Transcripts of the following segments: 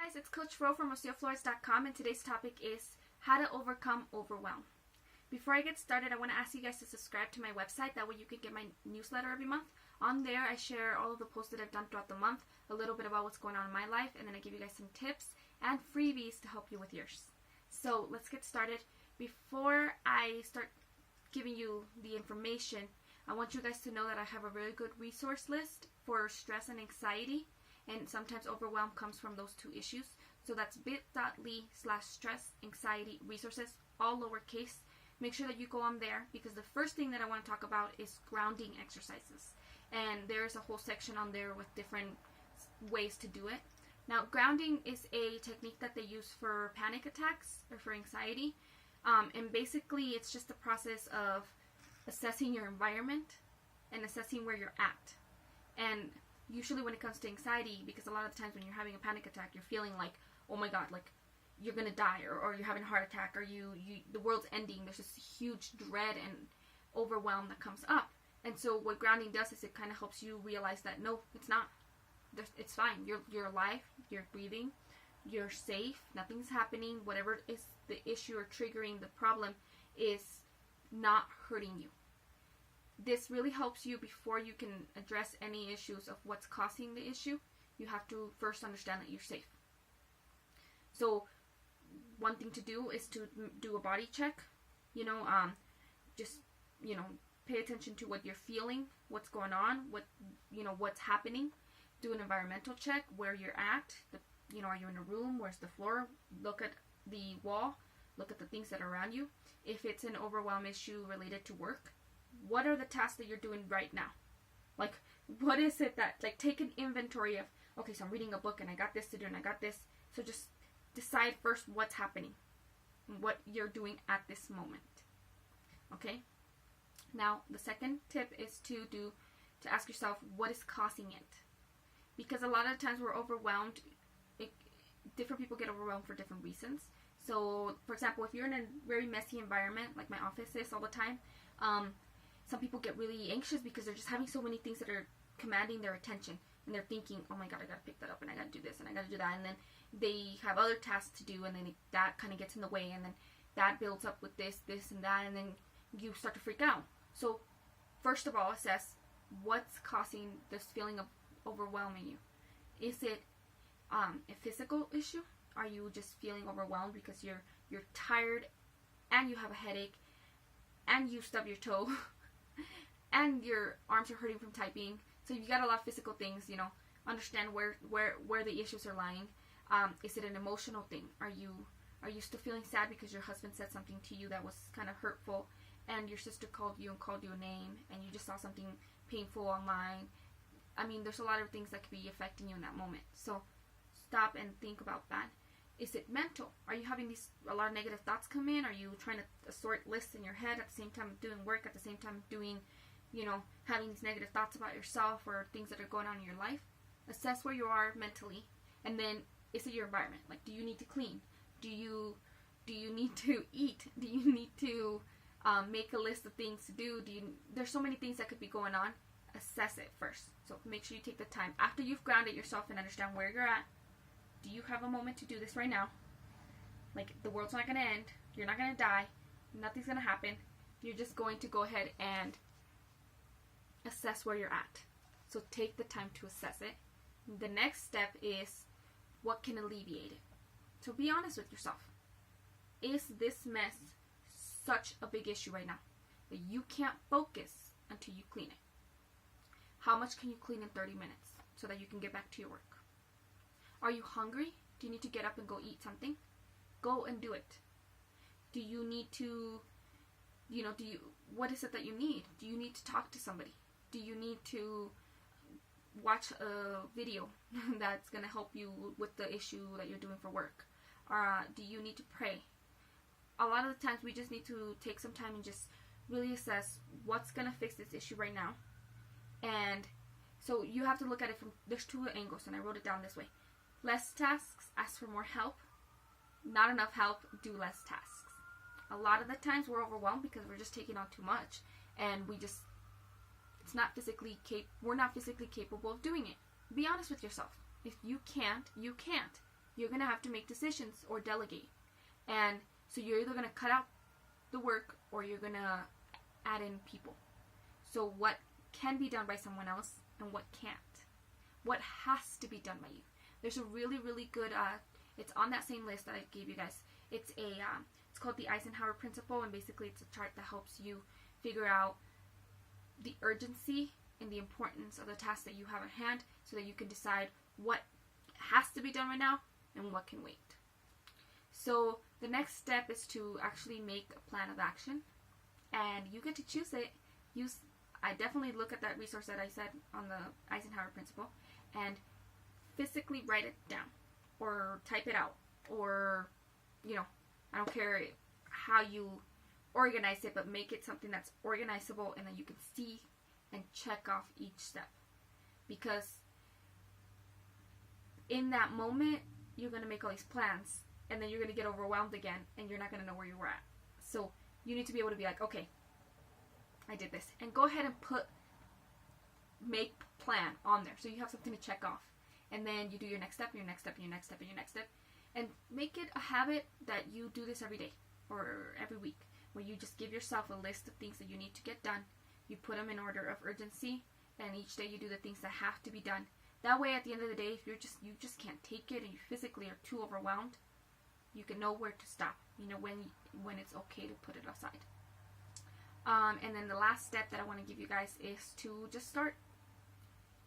Guys, it's Coach Ro from RocioFlores.com, and today's topic is how to overcome overwhelm. Before I get started, I want to ask you guys to subscribe to my website. That way you can get my newsletter every month. On there, I share all of the posts that I've done throughout the month, a little bit about what's going on in my life, and then I give you guys some tips and freebies to help you with yours. So let's get started. Before I start giving you the information, I want you guys to know that I have a really good resource list for stress and anxiety. And sometimes overwhelm comes from those two issues. So that's bit.ly/stress anxiety resources, all lowercase. Make sure that you go on there, because the first thing that I want to talk about is grounding exercises. And there's a whole section on there with different ways to do it. Now, grounding is a technique that they use for panic attacks or for anxiety. And basically, it's just the process of assessing your environment and assessing where you're at. And usually when it comes to anxiety, because a lot of the times when you're having a panic attack, you're feeling like, oh my god, like you're gonna die, or you're having a heart attack, or the world's ending. There's this huge dread and overwhelm that comes up. And so what grounding does is it kind of helps you realize that no, it's not. It's fine. You're alive. You're breathing. You're safe. Nothing's happening. Whatever is the issue or triggering the problem is not hurting you. This really helps you before you can address any issues of what's causing the issue. You have to first understand that you're safe. So one thing to do is to do a body check. Just pay attention to what you're feeling, what's going on, what's happening. Do an environmental check, where you're at. Are you in a room? Where's the floor? Look at the wall. Look at the things that are around you. If it's an overwhelm issue related to work, what are the tasks that you're doing right now? Like, what is it that, take an inventory of, okay, so I'm reading a book and I got this to do and I got this. So just decide first what's happening, what you're doing at this moment. Okay? Now, the second tip is to ask yourself, what is causing it? Because a lot of times we're overwhelmed. Different people get overwhelmed for different reasons. So, for example, if you're in a very messy environment, like my office is all the time, some people get really anxious because they're just having so many things that are commanding their attention. And they're thinking, oh my god, I gotta pick that up, and I gotta do this, and I gotta do that. And then they have other tasks to do, and then that kind of gets in the way. And then that builds up with this, and that. And then you start to freak out. So, first of all, assess what's causing this feeling of overwhelming you. Is it a physical issue? Are you just feeling overwhelmed because you're tired, and you have a headache, and you stub your toe, and your arms are hurting from typing? So you got a lot of physical things. Understand where the issues are lying. Is it an emotional thing? Are you still feeling sad because your husband said something to you that was kind of hurtful, and your sister called you a name, and you just saw something painful online? I mean, there's a lot of things that could be affecting you in that moment. So stop and think about that. Is it mental? Are you having a lot of negative thoughts come in? Are you trying to sort lists in your head at the same time doing work, at the same time doing, having these negative thoughts about yourself or things that are going on in your life? Assess where you are mentally, and then is it your environment? Like, do you need to clean? Do you need to eat? Do you need to make a list of things to do? There's so many things that could be going on. Assess it first. So make sure you take the time after you've grounded yourself and understand where you're at. Do you have a moment to do this right now? Like, the world's not going to end. You're not going to die. Nothing's going to happen. You're just going to go ahead and assess where you're at. So take the time to assess it. The next step is what can alleviate it. So be honest with yourself. Is this mess such a big issue right now that you can't focus until you clean it? How much can you clean in 30 minutes so that you can get back to your work? Are you hungry? Do you need to get up and go eat something? Go and do it. Do you need to, what is it that you need? Do you need to talk to somebody? Do you need to watch a video that's going to help you with the issue that you're doing for work? Do you need to pray? A lot of the times we just need to take some time and just really assess what's going to fix this issue right now. And so you have to look at it there's two angles, and I wrote it down this way. Less tasks, ask for more help. Not enough help, do less tasks. A lot of the times we're overwhelmed because we're just taking on too much, and we're not physically capable of doing it. Be honest with yourself. If you can't, you can't. you're going to have to make decisions or delegate. And so you're either going to cut out the work or you're going to add in people. So what can be done by someone else and what can't. What has to be done by you. There's a really, really good, it's on that same list that I gave you guys. It's called the Eisenhower Principle, and basically it's a chart that helps you figure out the urgency and the importance of the task that you have at hand so that you can decide what has to be done right now and what can wait. So the next step is to actually make a plan of action, and you get to choose it. I definitely look at that resource that I said on the Eisenhower Principle and physically write it down or type it out, or I don't care how you organize it, but make it something that's organizable and that you can see and check off each step. Because in that moment, you're going to make all these plans, and then you're going to get overwhelmed again, and you're not going to know where you were at. So you need to be able to be like, okay, I did this. And go ahead and make plan on there so you have something to check off. And then you do your next step, your next step, your next step, and your next step. And make it a habit that you do this every day or every week, where you just give yourself a list of things that you need to get done. You put them in order of urgency, and each day you do the things that have to be done. That way, at the end of the day, if you just can't take it and you physically are too overwhelmed, you can know where to stop. You know when it's okay to put it aside. And then the last step that I want to give you guys is to just start.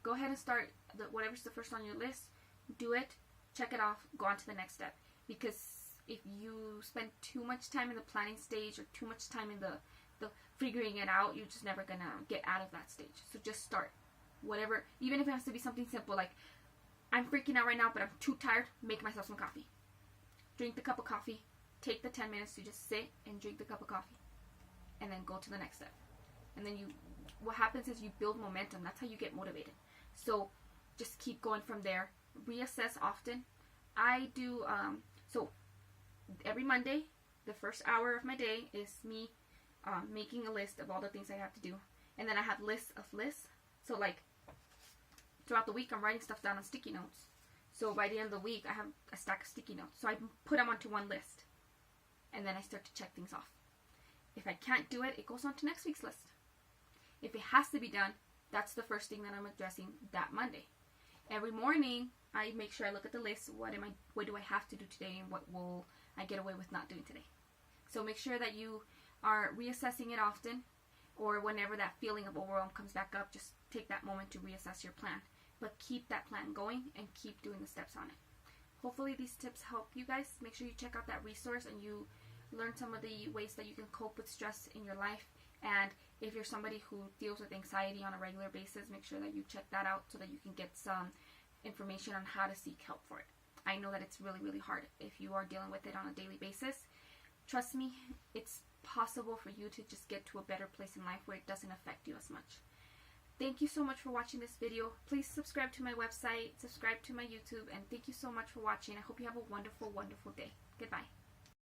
Go ahead and start whatever's the first on your list. Do it. Check it off. Go on to the next step. Because if you spend too much time in the planning stage or too much time in the figuring it out, you're just never going to get out of that stage. So just start. Whatever. Even if it has to be something simple like, I'm freaking out right now, but I'm too tired. Make myself some coffee. Drink the cup of coffee. Take the 10 minutes to just sit and drink the cup of coffee. And then go to the next step. And then what happens is you build momentum. That's how you get motivated. So just keep going from there. Reassess often. I do, so every Monday, the first hour of my day is me making a list of all the things I have to do. And then I have lists of lists. So like throughout the week, I'm writing stuff down on sticky notes. So by the end of the week, I have a stack of sticky notes. So I put them onto one list. And then I start to check things off. If I can't do it, it goes on to next week's list. If it has to be done, that's the first thing that I'm addressing that Monday. Every morning, I make sure I look at the list. What do I have to do today, and what will I get away with not doing today? So make sure that you are reassessing it often, or whenever that feeling of overwhelm comes back up, just take that moment to reassess your plan. But keep that plan going and keep doing the steps on it. Hopefully these tips help you guys. Make sure you check out that resource and you learn some of the ways that you can cope with stress in your life. And if you're somebody who deals with anxiety on a regular basis, make sure that you check that out so that you can get some information on how to seek help for it. I know that it's really, really hard if you are dealing with it on a daily basis. Trust me, it's possible for you to just get to a better place in life where it doesn't affect you as much. Thank you so much for watching this video. Please subscribe to my website, subscribe to my YouTube, and thank you so much for watching. I hope you have a wonderful, wonderful day. Goodbye.